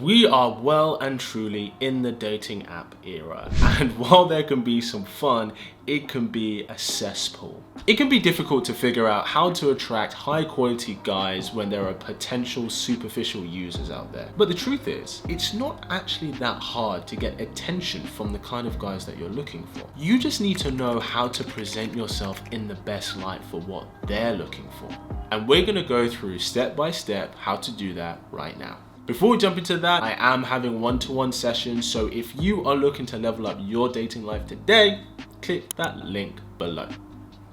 We are well and truly in the dating app era, and while there can be some fun, it can be a cesspool. It can be difficult to figure out how to attract high quality guys when there are potential superficial users out there. But the truth is, it's not actually that hard to get attention from the kind of guys that you're looking for. You just need to know how to present yourself in the best light for what they're looking for. And we're gonna go through step by step how to do that right now. Before we jump into that, I am having one-to-one sessions, so if you are looking to level up your dating life today, click that link below.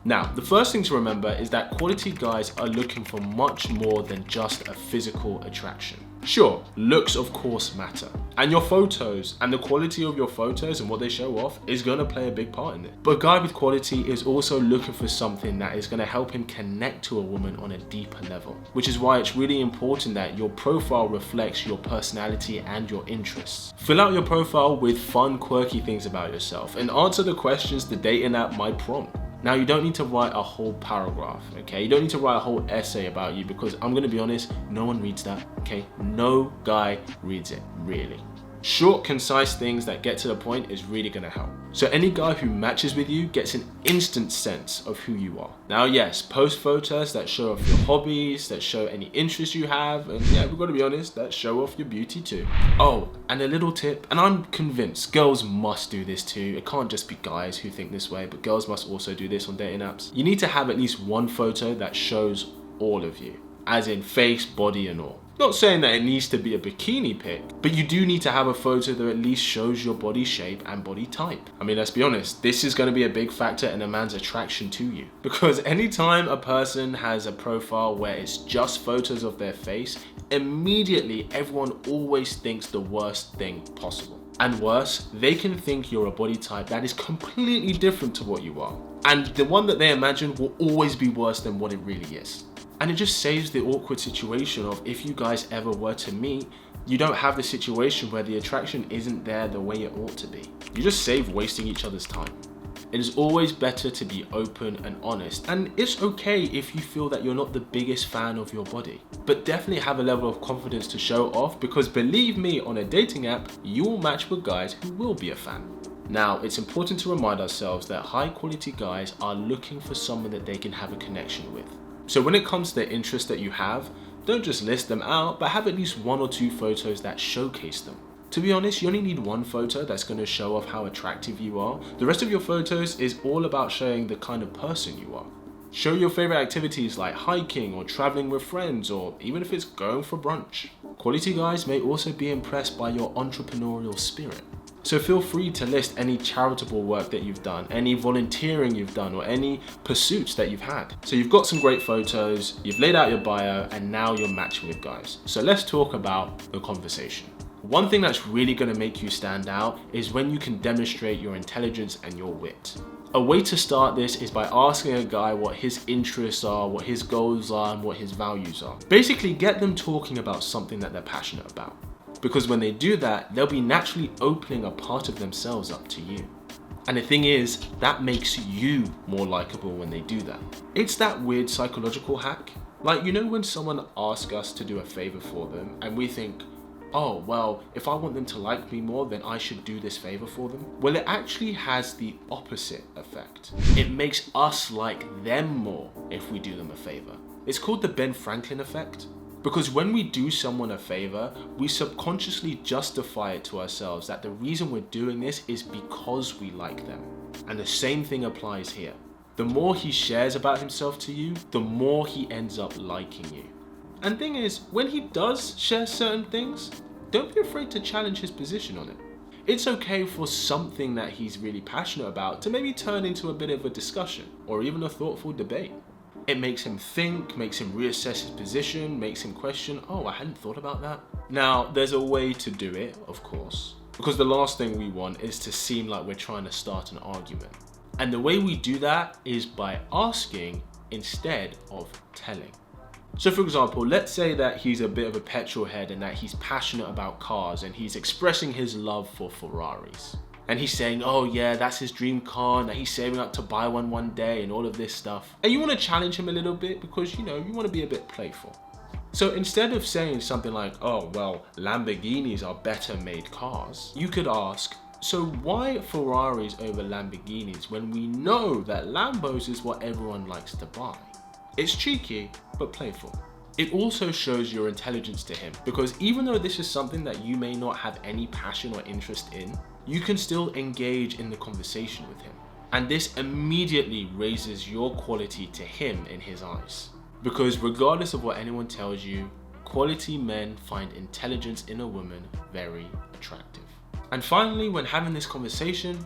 Now, the first thing to remember is that quality guys are looking for much more than just a physical attraction. Sure, looks of course matter, and your photos and the quality of your photos and what they show off is going to play a big part in it. But a guy with quality is also looking for something that is going to help him connect to a woman on a deeper level, which is why it's really important that your profile reflects your personality and your interests. Fill out your profile with fun, quirky things about yourself and answer the questions the dating app might prompt. Now, you don't need to write a whole paragraph, okay? You don't need to write a whole essay about you, because I'm gonna be honest, no one reads that, okay? No guy reads it, really. Short, concise things that get to the point is really gonna help. So any guy who matches with you gets an instant sense of who you are. Now, yes, post photos that show off your hobbies, that show any interests you have, and yeah, we've got to be honest, that show off your beauty too. Oh, and a little tip, and I'm convinced girls must do this too. It can't just be guys who think this way, but girls must also do this on dating apps. You need to have at least one photo that shows all of you, as in face, body, and all. Not saying that it needs to be a bikini pic, but you do need to have a photo that at least shows your body shape and body type. I mean, let's be honest, this is going to be a big factor in a man's attraction to you. Because anytime a person has a profile where it's just photos of their face, immediately everyone always thinks the worst thing possible. And worse, they can think you're a body type that is completely different to what you are. And the one that they imagine will always be worse than what it really is. And it just saves the awkward situation of, if you guys ever were to meet, you don't have the situation where the attraction isn't there the way it ought to be. You just save wasting each other's time. It is always better to be open and honest, and it's okay if you feel that you're not the biggest fan of your body, but definitely have a level of confidence to show off, because believe me, on a dating app, you will match with guys who will be a fan. Now, it's important to remind ourselves that high quality guys are looking for someone that they can have a connection with. So when it comes to the interests that you have, don't just list them out, but have at least one or two photos that showcase them. To be honest, you only need one photo that's going to show off how attractive you are. The rest of your photos is all about showing the kind of person you are. Show your favorite activities like hiking or traveling with friends, or even if it's going for brunch. Quality guys may also be impressed by your entrepreneurial spirit. So feel free to list any charitable work that you've done, any volunteering you've done, or any pursuits that you've had. So you've got some great photos, you've laid out your bio, and now you're matching with guys. So let's talk about the conversation. One thing that's really going to make you stand out is when you can demonstrate your intelligence and your wit. A way to start this is by asking a guy what his interests are, what his goals are, and what his values are. Basically, get them talking about something that they're passionate about. Because when they do that, they'll be naturally opening a part of themselves up to you. And the thing is, that makes you more likable when they do that. It's that weird psychological hack. Like, you know when someone asks us to do a favor for them and we think, oh, well, if I want them to like me more, then I should do this favor for them. Well, it actually has the opposite effect. It makes us like them more if we do them a favor. It's called the Ben Franklin effect. Because when we do someone a favor, we subconsciously justify it to ourselves that the reason we're doing this is because we like them. And the same thing applies here. The more he shares about himself to you, the more he ends up liking you. And thing is, when he does share certain things, don't be afraid to challenge his position on it. It's okay for something that he's really passionate about to maybe turn into a bit of a discussion or even a thoughtful debate. It makes him think, makes him reassess his position, makes him question, oh, I hadn't thought about that. Now, there's a way to do it, of course, because the last thing we want is to seem like we're trying to start an argument. And the way we do that is by asking instead of telling. So for example, let's say that he's a bit of a petrol head and that he's passionate about cars and he's expressing his love for Ferraris. And he's saying, oh yeah, that's his dream car and that he's saving up to buy one day and all of this stuff. And you want to challenge him a little bit because, you know, you want to be a bit playful. So instead of saying something like, oh, well, Lamborghinis are better made cars, you could ask, so why Ferraris over Lamborghinis when we know that Lambos is what everyone likes to buy? It's cheeky, but playful. It also shows your intelligence to him, because even though this is something that you may not have any passion or interest in, you can still engage in the conversation with him. And this immediately raises your quality to him in his eyes. Because regardless of what anyone tells you, quality men find intelligence in a woman very attractive. And finally, when having this conversation,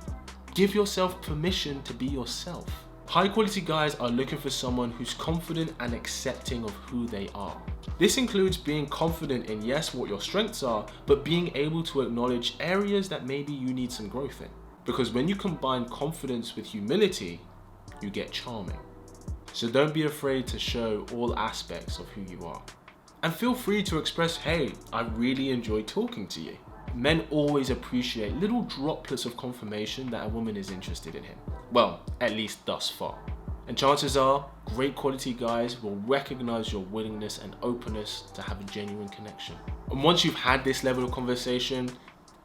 give yourself permission to be yourself. High quality guys are looking for someone who's confident and accepting of who they are. This includes being confident in, yes, what your strengths are, but being able to acknowledge areas that maybe you need some growth in. Because when you combine confidence with humility, you get charming. So don't be afraid to show all aspects of who you are. And feel free to express, hey, I really enjoy talking to you. Men always appreciate little droplets of confirmation that a woman is interested in him. Well, at least thus far. And chances are, great quality guys will recognize your willingness and openness to have a genuine connection. And once you've had this level of conversation,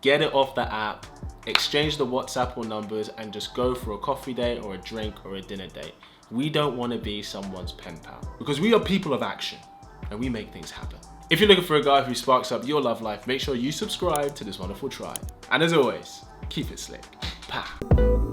get it off the app, exchange the WhatsApp or numbers, and just go for a coffee date or a drink or a dinner date. We don't want to be someone's pen pal, because we are people of action and we make things happen. If you're looking for a guy who sparks up your love life, make sure you subscribe to this wonderful tribe. And as always, keep it slick. Pa.